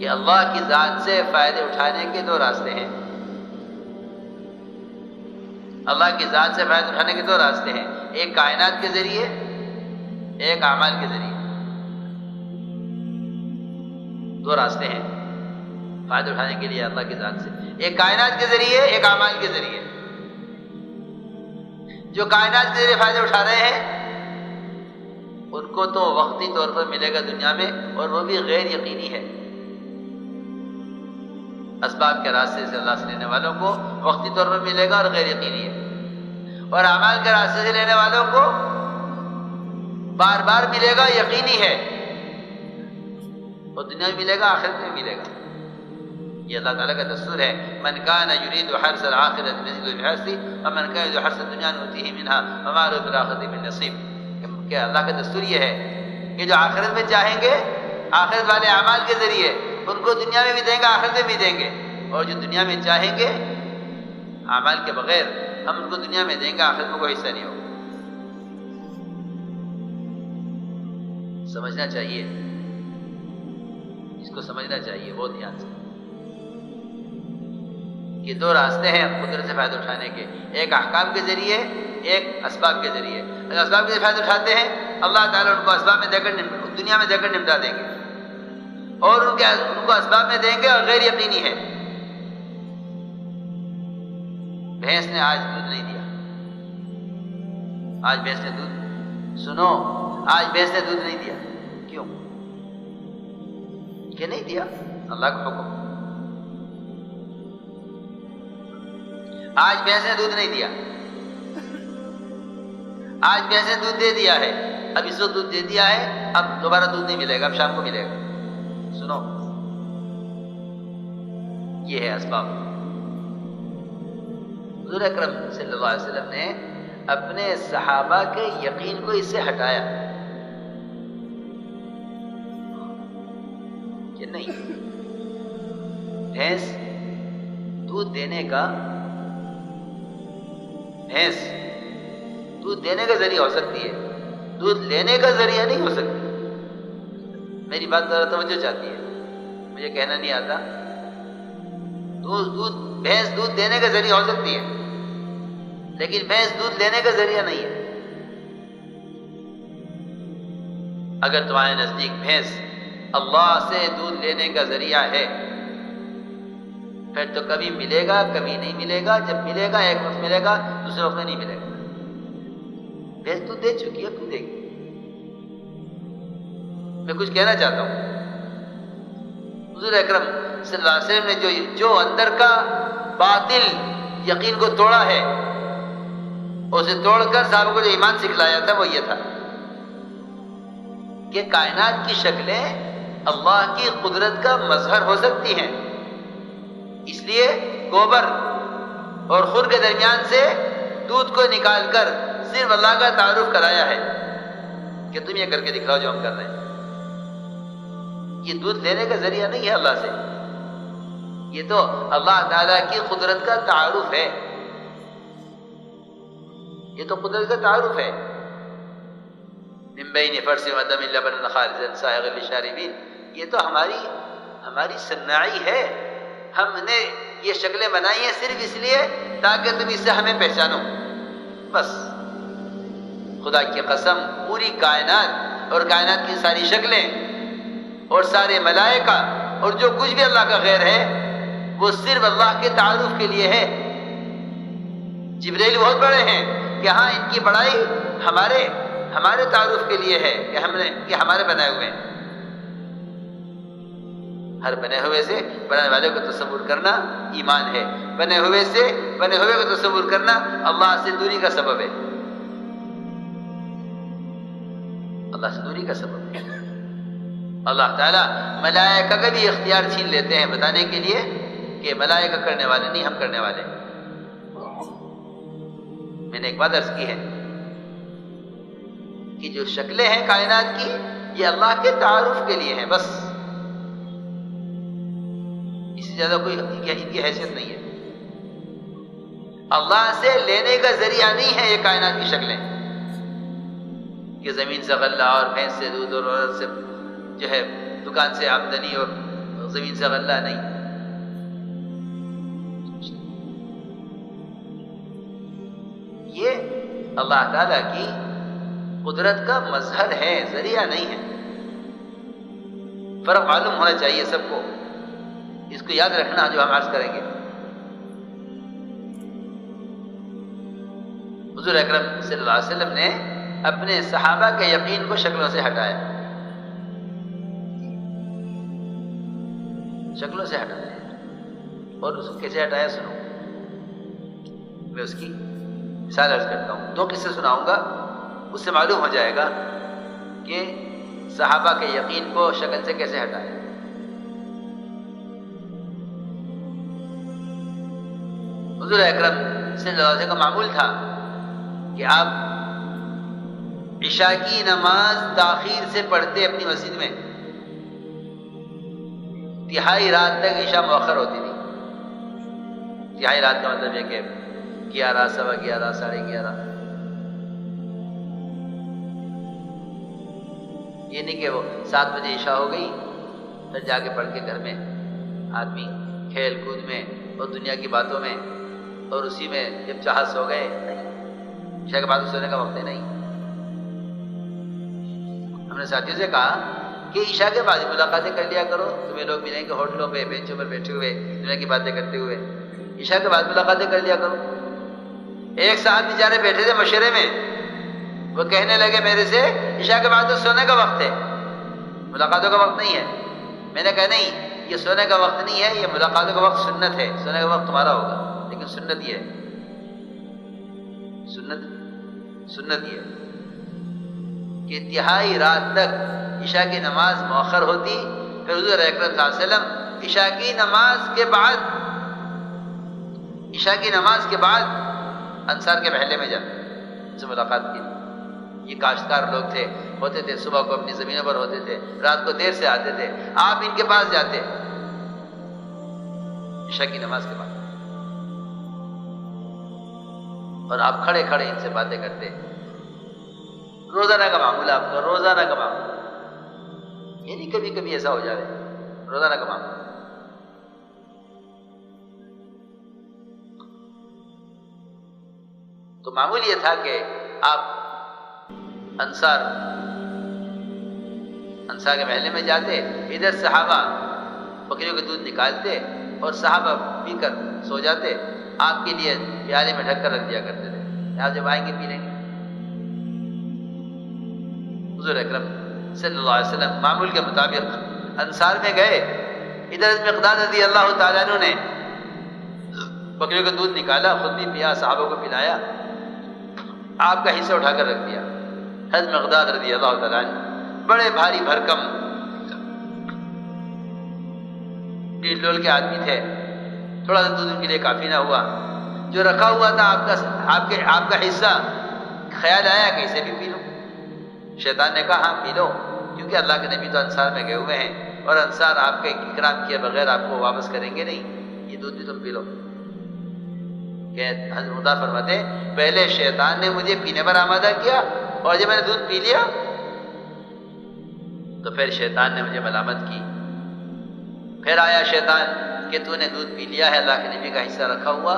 کہ اللہ کی ذات سے فائدے اٹھانے کے دو راستے ہیں. اللہ کی ذات سے فائدہ اٹھانے کے دو راستے ہیں، ایک کائنات کے ذریعے، ایک اعمال کے ذریعے. دو راستے ہیں فائدہ اٹھانے کے لیے اللہ کی ذات سے، ایک کائنات کے ذریعے، ایک اعمال کے ذریعے. جو کائنات کے ذریعے فائدہ اٹھا رہے ہیں ان کو تو وقتی طور پر ملے گا دنیا میں، اور وہ بھی غیر یقینی ہے. اسباب کے راستے سے اللہ سے لینے والوں کو وقتی طور پر ملے گا اور غیر یقینی ہے، اور اعمال کے راستے سے لینے والوں کو بار بار ملے گا، یقینی ہے. اور دنیا میں ملے گا، آخرت میں ملے گا. یہ اللہ تعالیٰ کا دستور ہے، من کان یرید حرث الآخرۃ نزد بحرثہ ومن کان یرید حرث الدنیا نؤتیہ منہا وما له فی الآخرۃ من نصیب. کہ اللہ کا دستور یہ ہے کہ جو آخرت میں چاہیں گے آخرت والے اعمال کے ذریعے ان کو دنیا میں بھی دیں گے، آخرت میں بھی دیں گے. اور جو دنیا میں چاہیں گے اعمال کے بغیر ہم ان کو دنیا میں دیں گے، آخرت میں کوئی حصہ نہیں ہوگا. سمجھنا چاہیے، اس کو سمجھنا چاہیے بہت دھیان سے. یہ دو راستے ہیں قدرت سے فائدہ اٹھانے کے، ایک احکام کے ذریعے، ایک اسباب کے ذریعے. اگر اسباب کے ذریعے فائدہ اٹھاتے ہیں اللہ تعالیٰ ان کو اسباب میں دے کر دنیا میں دے کر نمٹا دیں گے، اور ان کو اسباب میں دیں گے. اور غیر یقینی ہے، بھینس نے آج دودھ نہیں دیا، آج بھینس نے دودھ، سنو، آج بھینس نے دودھ نہیں دیا. کیوں کہ نہیں دیا؟ اللہ کا حکم. آج بھینس نے دودھ نہیں دیا، آج بھینس نے دودھ دے دیا ہے، اب اس وقت دودھ دے دیا ہے، اب دوبارہ دودھ نہیں ملے گا، اب شام کو ملے گا. سنو، یہ ہے اسباب. حضور اکرم صلی اللہ علیہ وسلم نے اپنے صحابہ کے یقین کو اس سے ہٹایا کہ نہیں، بھینس دودھ دینے کا ذریعہ ہو سکتی ہے، دودھ لینے کا ذریعہ نہیں ہو سکتی. میری بات ذرا توجہ چاہتی ہے، مجھے کہنا نہیں آتا. بھینس دودھ دینے کا ذریعہ ہو سکتی ہے، لیکن بھینس دودھ لینے کا ذریعہ نہیں ہے. اگر تمہارے نزدیک بھینس اللہ سے دودھ لینے کا ذریعہ ہے پھر تو کبھی ملے گا، کبھی نہیں ملے گا. جب ملے گا ایک وقت ملے گا، دوسرے وقت میں نہیں ملے گا. بھینس دودھ دے چکی ہے، کیوں دے گی؟ میں کچھ کہنا چاہتا ہوں. حضور اکرم صلی اللہ علیہ وسلم نے جو اندر کا باطل یقین کو توڑا ہے، اسے توڑ کر صحابہ کو جو ایمان سکھلایا تھا وہ یہ تھا کہ کائنات کی شکلیں اللہ کی قدرت کا مظہر ہو سکتی ہیں. اس لیے گوبر اور خور کے درمیان سے دودھ کو نکال کر صرف اللہ کا تعارف کرایا ہے کہ تم یہ کر کے دکھاؤ جو ہم کر رہے ہیں. یہ دودھ لینے کا ذریعہ نہیں ہے اللہ سے، یہ تو اللہ تعالیٰ کی قدرت کا تعارف ہے. یہ تو قدرت کا تعارف ہے. من بین فرث ودم لبنا خالصا سائغا للشاربین. یہ تو ہماری صناعی ہے. ہم نے یہ شکلیں بنائی ہیں صرف اس لیے تاکہ تم اس سے ہمیں پہچانو، بس. خدا کی قسم، پوری کائنات اور کائنات کی ساری شکلیں اور سارے ملائکہ اور جو کچھ بھی اللہ کا غیر ہے وہ صرف اللہ کے تعارف کے لیے ہے. جبریل بہت بڑے ہیں کہ ہاں ان کی بڑائی ہمارے تعارف کے لیے ہے کہ ہمارے بنائے ہوئے ہیں. ہر بنے ہوئے سے بنانے والے کو تصور کرنا ایمان ہے. بنے ہوئے کو تصور کرنا اللہ سے دوری کا سبب ہے. اللہ سے دوری کا سبب ہے. اللہ تعالیٰ ملائکہ کا بھی اختیار چھین لیتے ہیں بتانے کے لیے کہ ملائکہ کرنے والے نہیں، ہم کرنے والے. میں نے ایک بات عرض کی ہے کہ جو شکلیں ہیں کائنات کی یہ اللہ کے تعارف کے لیے ہیں، بس. اس سے زیادہ کوئی ان کی حیثیت نہیں ہے. اللہ سے لینے کا ذریعہ نہیں ہے یہ کائنات کی شکلیں کہ زمین سے غلہ اور بھینس سے دودھ اور عورت سے جو ہے دکان سے آمدنی اور زمین سے غلہ نہیں. یہ اللہ تعالیٰ کی قدرت کا مظہر ہے، ذریعہ نہیں ہے. فرق معلوم ہونا چاہیے سب کو، اس کو یاد رکھنا جو ہم عرض کریں گے. حضور اکرم صلی اللہ علیہ وسلم نے اپنے صحابہ کے یقین کو شکلوں سے ہٹایا، شکلوں سے ہٹایا. اور اس کو کیسے ہٹایا سنو. میں اس کی مثال عرض کرتا ہوں، 2 قصے سناؤں گا، اس سے معلوم ہو جائے گا کہ صحابہ کے یقین کو شکل سے کیسے ہٹایا. حضور اکرم صلی اللہ علیہ وسلم کا معمول تھا کہ آپ عشاء کی نماز تاخیر سے پڑھتے اپنی مسجد میں. تہائی رات تک عشاء مؤخر ہوتی تھی. تہائی رات کا مطلب یہ کہ 11، 11:15، 11:30. یہ نہیں کہ وہ 7 بجے عشاء ہو گئی پھر جا کے پڑھ کے گھر میں آدمی کھیل کود میں اور دنیا کی باتوں میں اور اسی میں جب چاہا سو گئے. نہیں، عشاء کے بعد سونے کا وقت ہے نہیں. ہم نے ساتھیوں سے کہا کہ عشاء کے بعد ملاقاتیں کر لیا کرو. تمہیں لوگ ملیں گے ہوٹلوں پہ، بینچوں پر بیٹھے ہوئے دنیا کی باتیں کرتے ہوئے. عشاء کے بعد ملاقاتیں کر لیا کرو. ایک ساتھ بیچارے بیٹھے تھے مشورے میں، وہ کہنے لگے میرے سے عشاء کے بعد تو سونے کا وقت ہے، ملاقاتوں کا وقت نہیں ہے. میں نے کہا نہیں، یہ سونے کا وقت نہیں ہے، یہ ملاقاتوں کا وقت سنت ہے. سونے کا وقت تمہارا ہوگا لیکن سنت یہ ہے، سنت یہ ہے کہ تہائی رات تک عشاء کی نماز مؤخر ہوتی. پھر حضور اکرم صلی اللہ علیہ وسلم عشاء کی نماز کے بعد انصار کے محلے میں جاتے ان سے ملاقات کی. یہ کاشتکار لوگ تھے، ہوتے تھے صبح کو اپنی زمینوں پر ہوتے تھے، رات کو دیر سے آتے تھے. آپ ان کے پاس جاتے عشاء کی نماز کے بعد اور آپ کھڑے کھڑے ان سے باتیں کرتے. روزانہ کا معمول آپ کا، روزانہ کا معمول، یہ نہیں کبھی کبھی ایسا ہو جائے، روزانہ کا معمول. تو معمول یہ تھا کہ آپ انصار کے محلے میں جاتے، ادھر صحابہ بکریوں کے دودھ نکالتے اور صحابہ پی کر سو جاتے. آپ کے لیے پیالے میں ڈھک کر رکھ دیا کرتے تھے، آپ جب آئیں گے پی لیں گے. حضور اکرم صلی اللہ علیہ وسلم معمول کے مطابق انصار میں گئے. ادھر مقداد رضی اللہ تعالیٰ عنہ نے بکریوں کا دودھ نکالا، خود بھی پیا، صحابہ کو پلایا، آپ کا حصہ اٹھا کر رکھ دیا. حضرت مقداد رضی اللہ تعالیٰ عنہ بڑے بھاری بھرکم ڈیل ڈول کے آدمی تھے، تھوڑا سا دودھ ان کے لیے کافی نہ ہوا. جو رکھا ہوا تھا آپ کا حصہ، خیال آیا کہ اسے بھی پی لو. شیطان نے کہا ہاں پی لو، کیونکہ اللہ کے نبی تو انصار میں گئے ہوئے ہیں اور انصار آپ کے اکرام کیے بغیر آپ کو واپس کریں گے نہیں، یہ دودھ بھی تم پی لو. کہ حضرت مقداد فرماتے پہلے شیطان نے مجھے پینے پر آمادہ کیا اور جب میں نے دودھ پی لیا تو پھر شیطان نے مجھے ملامت کی. پھر آیا شیطان کہ تو نے دودھ پی لیا ہے، اللہ کے نبی کا حصہ رکھا ہوا،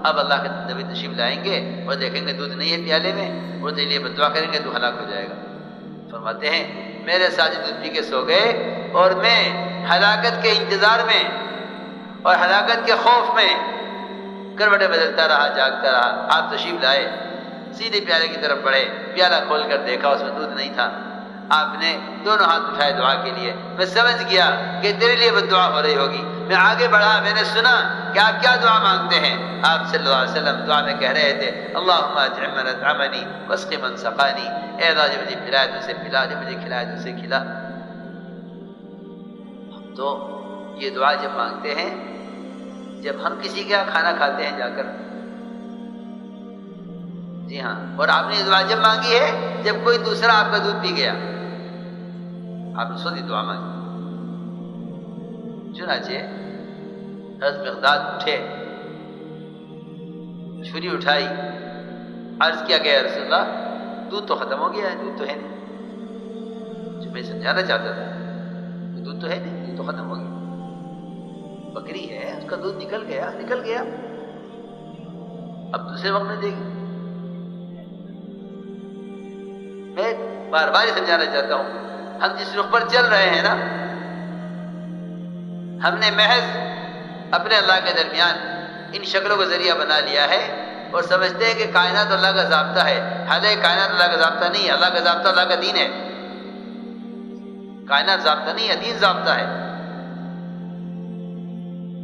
اب اللہ کے نبی تشریف لائیں گے اور دیکھیں گے دودھ نہیں ہے پیالے میں، وہ تیرے لیے بد دعا کریں گے، تو ہلاک ہو جائے گا. فرماتے ہیں میرے ساتھ دودھ پی کے سو گئے اور میں ہلاکت کے انتظار میں اور ہلاکت کے خوف میں کروٹیں بدلتا رہا، جاگتا رہا. آپ تشریف لائے، سیدھے پیالے کی طرف بڑھے، پیالہ کھول کر دیکھا اس میں دودھ نہیں تھا. آپ نے دونوں ہاتھ اٹھائے دعا کے لیے. میں سمجھ گیا کہ تیرے لیے بد دعا ہو رہی ہوگی. میں آگے بڑھا، میں نے سنا کہ آپ کیا دعا مانگتے ہیں. آپ صلی اللہ علیہ وسلم دعا میں کہہ رہے تھے اللہم اطعم من اطعمنی واسق من سقانی. اے اللہ جو مجھے پلایا تو اسے پلا، جو مجھے کھلایا تو اسے کھلا. تو یہ دعا جب مانگتے ہیں، جب ہم کسی کے یہاں کھانا کھاتے ہیں جا کر، جی ہاں، اور آپ نے یہ دعا جب مانگی ہے جب کوئی دوسرا آپ کا دودھ پی گیا، آپ نے سوچی دعا مانگی. چنانچہ حضرت مقداد اٹھے، چھری اٹھائی، عرض کیا گیا رسول اللہ دودھ تو ختم ہو گیا ہے، دودھ تو ہے نہیں. جو میں سمجھانا چاہتا تھا دودھ تو ہے نہیں، دودھ تو ختم ہو گیا. بکری ہے، اس کا دودھ نکل گیا، اب دوسرے وقت میں دے گی۔ میں بار بار یہ سمجھانا چاہتا ہوں، ہم جس رخ پر چل رہے ہیں نا، ہم نے محض اپنے اللہ کے درمیان ان شکلوں کا ذریعہ بنا لیا ہے اور سمجھتے ہیں کہ کائنات اللہ کا ضابطہ ہے، حالانکہ کائنات اللہ کا ضابطہ نہیں ہے، اللہ کا ضابطہ اللہ کا دین ہے۔ کائنات ضابطہ نہیں ہے، دین ضابطہ ہے۔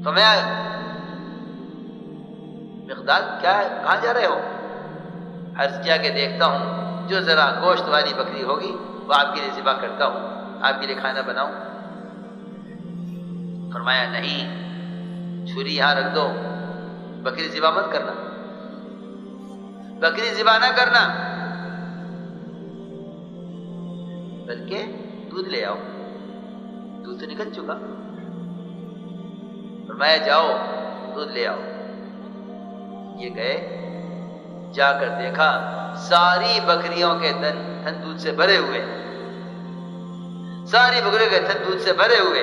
تو میں مقداد کیا ہے، کہاں جا رہے ہو؟ عرض کیا کہ دیکھتا ہوں جو ذرا گوشت والی بکری ہوگی وہ آپ کے لیے ذبح کرتا ہوں، آپ کے لیے کھانا بناؤں۔ فرمایا نہیں، چھری یہاں رکھ دو، بکری ذبح مت کرنا، بکری ذبح نہ کرنا، بلکہ دودھ لے آؤ، دودھ تو نکل چکا۔ فرمایا جاؤ دودھ لے آؤ۔ یہ گئے، جا کر دیکھا ساری بکریوں کے تھن دودھ سے بھرے ہوئے، ساری بکریوں کے تھن دودھ سے بھرے ہوئے۔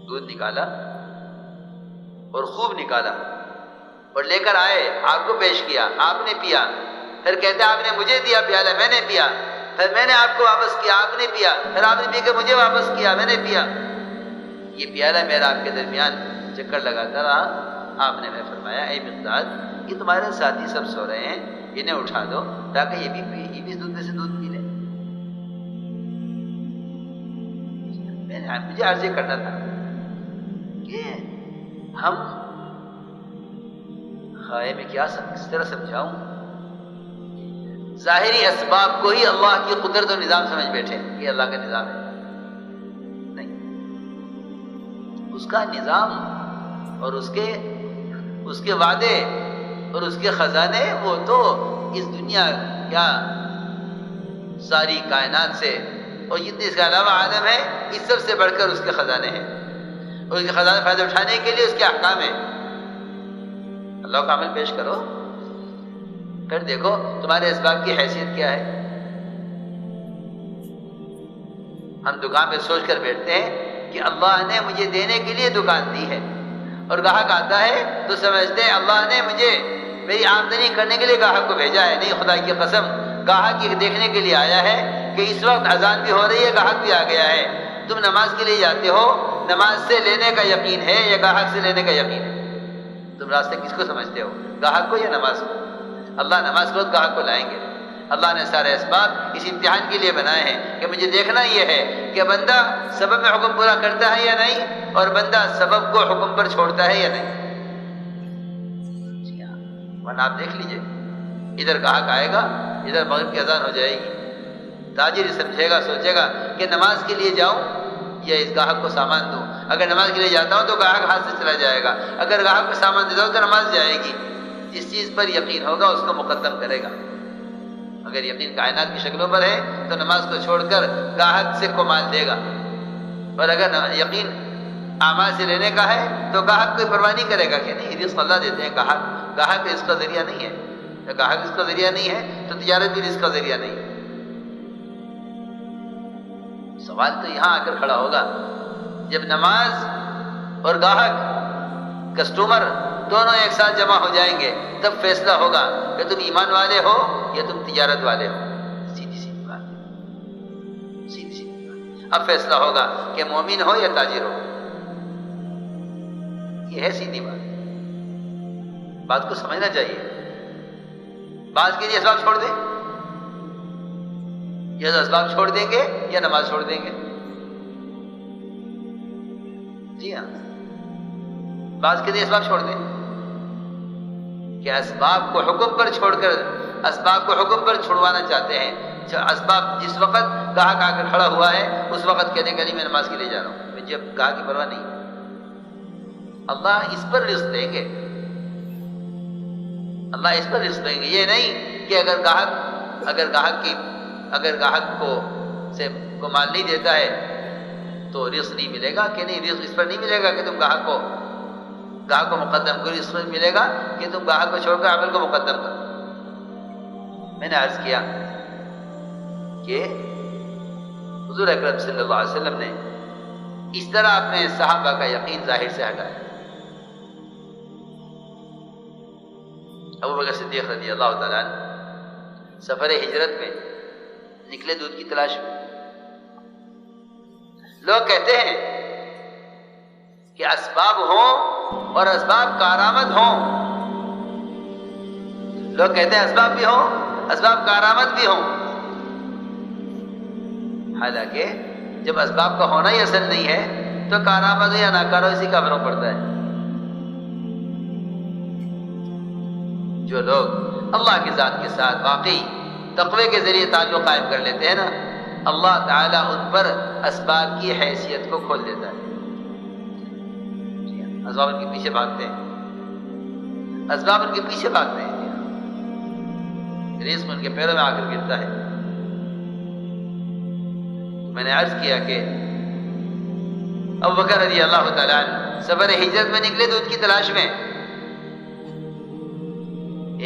دودھ نکالا اور خوب نکالا اور لے کر آئے، آپ کو پیش کیا، آپ نے پیا، پھر کہتے آپ نے مجھے دیا پیالہ، میں نے پیا، پھر میں نے آپ کو واپس کیا، آپ نے پیا، پھر آپ نے پی کے مجھے واپس کیا، میں نے پیا۔ یہ پیالہ میرا آپ کے درمیان چکر لگاتا رہا۔ آپ نے میں فرمایا اے مقداد، یہ تمہارے ساتھی سب سو رہے ہیں، انہیں اٹھا دو تاکہ یہ بھی دودھ میں سے دودھ پی لیں۔ مجھے عرض کرنا تھا کہ ہم خائے میں کیا کس طرح سمجھاؤں، ظاہری اسباب کو ہی اللہ کی قدرت و نظام سمجھ بیٹھے کہ اللہ کا نظام ہے۔ نہیں، اس کا نظام اور اس کے وعدے اور اس کے خزانے وہ تو اس دنیا کیا ساری کائنات سے اور جتنے اس کے علاوہ عالم ہے اس سب سے بڑھ کر اس کے خزانے ہیں، اور اس کے خزانے فائدہ اٹھانے کے لیے اس کے احکام ہیں۔ اللہ کا عمل پیش کرو، پھر دیکھو تمہارے اسباب کی حیثیت کیا ہے۔ ہم دکان پہ سوچ کر بیٹھتے ہیں کہ اللہ نے مجھے دینے کے لیے دکان دی ہے، اور گاہک آتا ہے تو سمجھتے ہیں اللہ نے مجھے میری آمدنی کرنے کے لیے گاہک کو بھیجا ہے۔ نہیں، خدا کی قسم، گاہک یہ دیکھنے کے لیے آیا ہے کہ اس وقت اذان بھی ہو رہی ہے، گاہک بھی آ گیا ہے۔ تم نماز کے لیے جاتے ہو، نماز سے لینے کا یقین ہے یا گاہک سے لینے کا یقین ہے؟ تم راستے کس کو سمجھتے ہو، گاہک کو یا نماز کو؟ اللہ نماز کو گاہک کو لائیں گے۔ اللہ نے سارے اسباب اس امتحان کے لیے بنائے ہیں کہ مجھے دیکھنا یہ ہے کہ بندہ سبب میں حکم پورا کرتا ہے یا نہیں، اور بندہ سبب کو حکم پر چھوڑتا ہے یا نہیں۔ جی ہاں، ورنہ آپ دیکھ لیجئے، ادھر گاہک آئے گا، ادھر مغرب کی اذان ہو جائے گی، تاجر سمجھے گا، سوچے گا کہ نماز کے لیے جاؤں یا اس گاہک کو سامان دوں۔ اگر نماز کے لیے جاتا ہوں تو گاہک ہاتھ سے چلا جائے گا، اگر گاہک کو سامان دیتا ہوں تو نماز جائے گی۔ جس چیز پر یقین ہوگا اس کو مقدم کرے گا۔ اگر یقین کائنات کی شکلوں پر ہے تو نماز کو چھوڑ کر گاہک سے کو مال دے گا، اور اگر یقین اعمال سے لینے کا ہے تو گاہک کوئی پرواہ نہیں کرے گا کہ نہیں، رزق اللہ دیتے ہیں، گاہک رزق کا ذریعہ نہیں ہے۔ گاہک رزق کا ذریعہ نہیں ہے تو تجارت بھی رزق کا ذریعہ نہیں ہے۔ سوال تو یہاں آ کر کھڑا ہوگا جب نماز اور گاہک، کسٹمر دونوں ایک ساتھ جمع ہو جائیں گے، تب فیصلہ ہوگا کہ تم ایمان والے ہو یا تم تجارت والے ہو۔ سیدھی سیدھی بات، سیدھی سیدھی بات۔ اب فیصلہ ہوگا کہ مومن ہو یا تاجر ہو۔ یہ ہے سیدھی بات، بات کو سمجھنا چاہیے۔ بعض کے لیے اسباب چھوڑ دیں، یا اسباب چھوڑ دیں گے یا نماز چھوڑ دیں گے۔ جی ہاں، بعض کے لیے اسباب چھوڑ دیں کہ اسباب کو حکم پر چھوڑ کر اسباب کو حکم پر چھڑوانا چاہتے ہیں۔ اسباب جس وقت گاہک آ کر کھڑا ہوا ہے اس وقت کہتے ہیں کہ نہیں میں نماز کے لیے جا رہا ہوں، مجھے اب گاہک کی پرواہ نہیں۔ اللہ اس پر رزق دیں گے، اللہ اس پر رزق دیں گے۔ یہ نہیں کہ اگر گاہک کو مال نہیں دیتا ہے تو رزق نہیں ملے گا، کہ نہیں رزق اس پر نہیں ملے گا کہ تم گاہک کو مقدم کرو، اس پر ملے گا کہ تم گاہک کو چھوڑ کر عمل کو مقدم کرو۔ میں نے عرض کیا کہ حضور اکرم صلی اللہ علیہ وسلم نے اس طرح اپنے صحابہ کا یقین ظاہر سے ہٹایا۔ ابوبکر صدیق رضی اللہ تعالیٰ عنہ سفر ہجرت میں نکلے دودھ کی تلاش میں۔ لوگ کہتے ہیں کہ اسباب ہوں اور اسباب کارآمد ہوں، لوگ کہتے ہیں اسباب بھی ہوں، اسباب کارآمد بھی ہوں، حالانکہ جب اسباب کا ہونا ہی اصل نہیں ہے تو کارآمد ہو یا ناکارہ اسی کا فرق پڑتا ہے۔ جو لوگ اللہ کی ذات کے ساتھ واقعی تقوی کے ذریعے تعلق قائم کر لیتے ہیں نا، اللہ تعالیٰ ان پر اسباب کی حیثیت کو کھول دیتا ہے۔ اسباب ان کے پیچھے بھاگتے ہیں، اسباب ان کے پیچھے بھاگتے ہیں، رزق ان کے پیروں میں آ کر گرتا ہے۔ میں نے عرض کیا کہ ابوبکر رضی اللہ تعالیٰ عنہ سفر ہجرت میں نکلے دودھ کی تلاش میں۔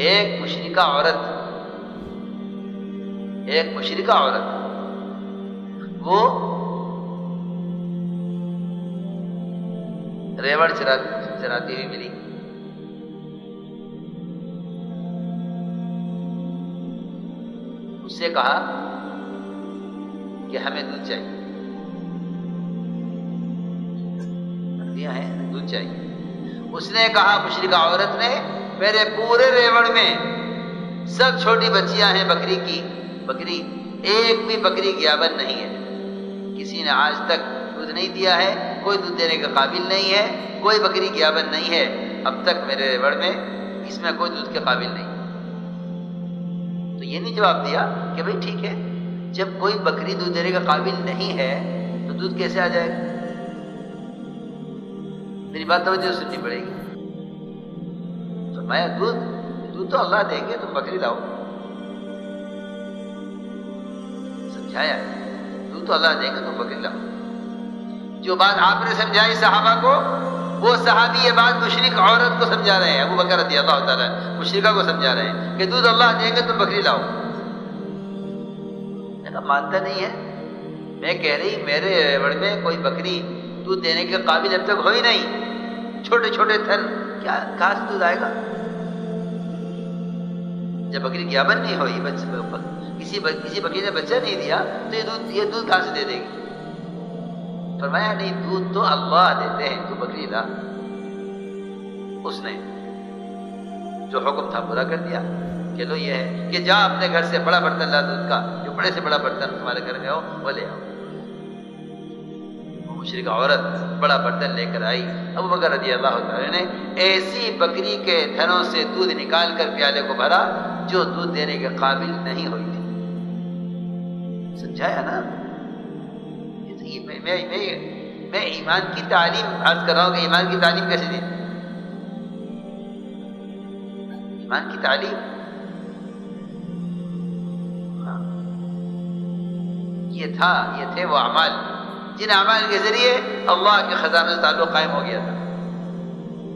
ایک مشرکہ عورت وہ ریوڑ چراتی ہوئی ملی۔ اس سے کہا کہ ہمیں دودھ چاہیے، دودھ چاہیے۔ اس نے کہا، مشرکہ عورت نے، میرے پورے ریوڑ میں سب چھوٹی بچیاں ہیں بکری کی، بکری ایک بھی بکری گیابن نہیں ہے، کسی نے آج تک دودھ نہیں دیا ہے، کوئی دودھ دینے کے قابل نہیں ہے، کوئی بکری گیابن نہیں ہے اب تک میرے ریوڑ میں، اس میں کوئی دودھ کے قابل نہیں۔ تو یہ نہیں جواب دیا کہ بھئی ٹھیک ہے، جب کوئی بکری دودھ دینے کا قابل نہیں ہے تو دودھ کیسے آ جائے گا؟ میری بات توجہ سننی پڑے گی۔ فرمایا دودھ تو اللہ دیں گے، تم بکری لاؤ۔ سمجھایا، دودھ تو اللہ دیں گے، تم بکری لاؤ۔ جو بات آپ نے سمجھائی صحابہ کو، وہ صحابی یہ بات مشرک عورت کو سمجھا رہے ہیں، ابوبکر رضی اللہ تعالیٰ مشرکہ کو سمجھا رہے ہیں کہ دودھ اللہ دیں گے، تم بکری لاؤ۔ مانتا نہیں ہے، میں کہہ رہی میرے ریوڑ میں کوئی بکری دودھ دینے کے قابل اب تک ہوئی نہیں، چھوٹے چھوٹے تھن، کیا کہاں سے دودھ آئے گا؟ جب بکری گیابن نہیں ہوئی، کسی بکری نے بچہ نہیں دیا تو یہ دودھ کہاں سے دے دے گی؟ فرمایا نہیں، دودھ تو اللہ دیتے ہیں، تو بکری لا۔ اس نے جو حکم تھا پورا کر دیا کہ لو یہ ہے کہ جا اپنے گھر سے بڑا برتن لا دودھ کا، جو بڑے سے بڑا برتن تمہارے گھر میں ہو وہ لے آؤ۔ وہ مشرکہ عورت بڑا برتن لے کر آئی۔ ابوبکر رضی اللہ تعالی نے ایسی بکری کے تھنوں سے دودھ نکال کر پیالے کو بھرا جو دودھ دینے کے قابل نہیں ہوئی تھی۔ سمجھایا نا؟ میں ایمان کی تعلیم عرض کر رہا ہوں کہ ایمان کی تعلیم کیسے دی؟ ایمان کی تعلیم یہ تھے وہ اعمال جن اعمال کے ذریعے اللہ کے خزانے سے تعلق قائم ہو گیا تھا۔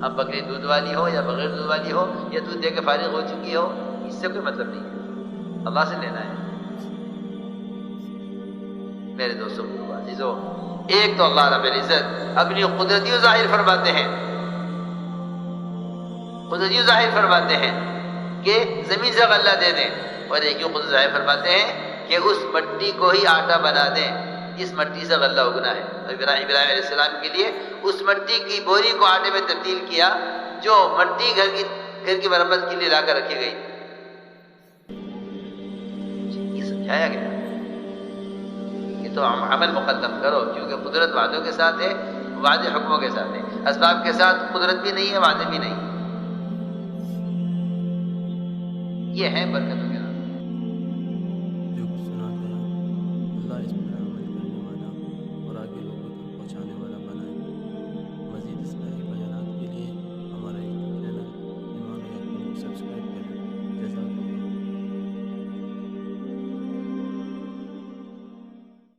اب بکری دودھ والی ہو یا بغیر دودھ والی ہو یا دودھ دے کے فارغ ہو چکی ہو، اس سے کوئی مطلب نہیں ہے، اللہ سے لینا ہے۔ میرے دوستوں عزیزو، ایک تو اللہ رب العزت اپنی قدرتی ظاہر فرماتے ہیں، قدرتی ظاہر فرماتے ہیں کہ زمین سے غلہ دے دیں، اور ایک ہی قدرت ظاہر فرماتے ہیں کہ اس مٹی کو ہی آٹا بنا دیں جس مٹی سے غلہ اگنا ہے۔ ابراہیم علیہ السلام کے لیے اس مٹی کی بوری کو آٹے میں تبدیل کیا جو مٹی گھر کی مرمت کے لیے لا کر رکھی گئی۔ یہ سمجھایا گیا کہ تو عمل مقدم کرو، کیونکہ قدرت وعدوں کے ساتھ ہے، وعدے حکموں کے ساتھ ہے، اسباب کے ساتھ قدرت بھی نہیں ہے، وعدے بھی نہیں۔ یہ ہے برکت۔